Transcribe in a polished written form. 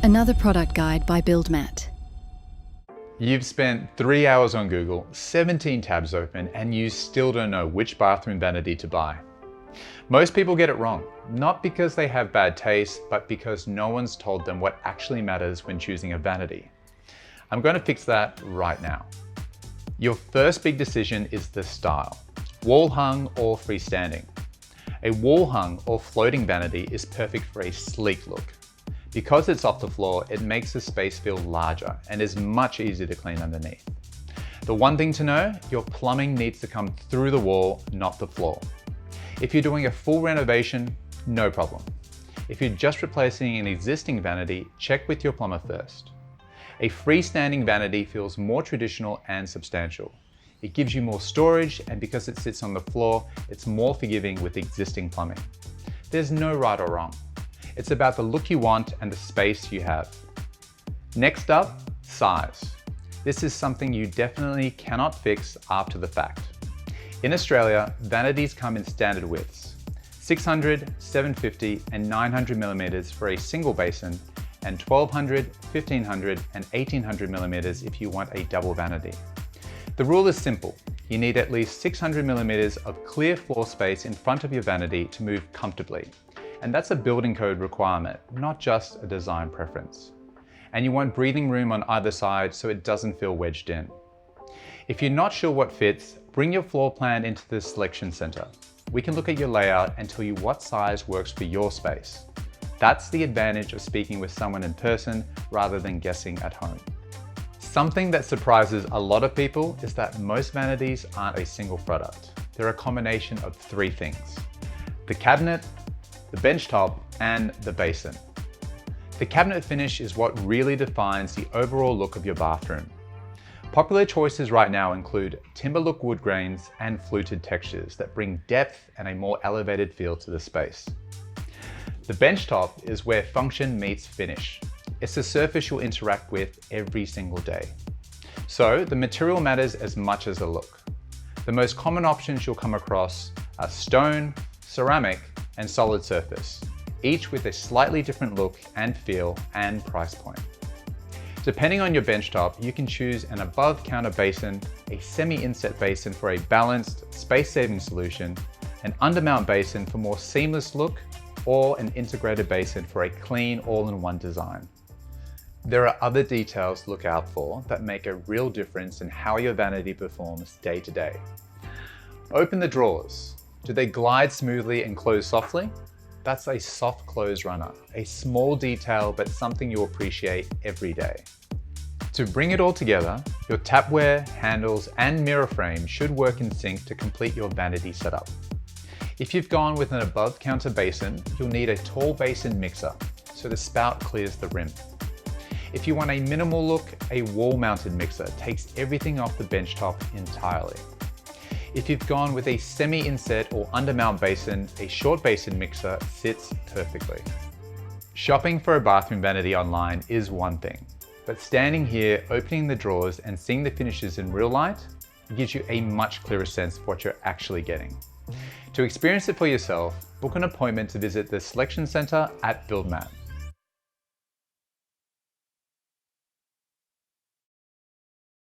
Another product guide by Buildmat. You've spent 3 hours on Google, 17 tabs open, and you still don't know which bathroom vanity to buy. Most people get it wrong, not because they have bad taste, but because no one's told them what actually matters when choosing a vanity. I'm going to fix that right now. Your first big decision is the style, wall hung or freestanding. A wall hung or floating vanity is perfect for a sleek look. Because it's off the floor, it makes the space feel larger and is much easier to clean underneath. The one thing to know, your plumbing needs to come through the wall, not the floor. If you're doing a full renovation, no problem. If you're just replacing an existing vanity, check with your plumber first. A freestanding vanity feels more traditional and substantial. It gives you more storage, and because it sits on the floor, it's more forgiving with existing plumbing. There's no right or wrong. It's about the look you want and the space you have. Next up, size. This is something you definitely cannot fix after the fact. In Australia, vanities come in standard widths, 600, 750 and 900 millimeters for a single basin, and 1200, 1500 and 1800 millimeters if you want a double vanity. The rule is simple. You need at least 600 millimeters of clear floor space in front of your vanity to move comfortably. And that's a building code requirement, not just a design preference. And you want breathing room on either side so it doesn't feel wedged in. If you're not sure what fits, bring your floor plan into the selection center. We can look at your layout and tell you what size works for your space. That's the advantage of speaking with someone in person rather than guessing at home. Something that surprises a lot of people is that most vanities aren't a single product. They're a combination of three things: the cabinet, the benchtop, and the basin. The cabinet finish is what really defines the overall look of your bathroom. Popular choices right now include timber look wood grains and fluted textures that bring depth and a more elevated feel to the space. The benchtop is where function meets finish. It's the surface you'll interact with every single day. So the material matters as much as the look. The most common options you'll come across are stone, ceramic, and solid surface, each with a slightly different look and feel and price point. Depending on your benchtop, you can choose an above-counter basin, a semi-inset basin for a balanced, space-saving solution, an undermount basin for more seamless look, or an integrated basin for a clean all-in-one design. There are other details to look out for that make a real difference in how your vanity performs day to day. Open the drawers. Do they glide smoothly and close softly? That's a soft close runner, a small detail but something you'll appreciate every day. To bring it all together, your tapware, handles and mirror frame should work in sync to complete your vanity setup. If you've gone with an above-counter basin, you'll need a tall basin mixer so the spout clears the rim. If you want a minimal look, a wall-mounted mixer takes everything off the benchtop entirely. If you've gone with a semi-inset or undermount basin, a short basin mixer sits perfectly. Shopping for a bathroom vanity online is one thing, but standing here, opening the drawers and seeing the finishes in real light gives you a much clearer sense of what you're actually getting. To experience it for yourself, book an appointment to visit the selection center at Buildmat.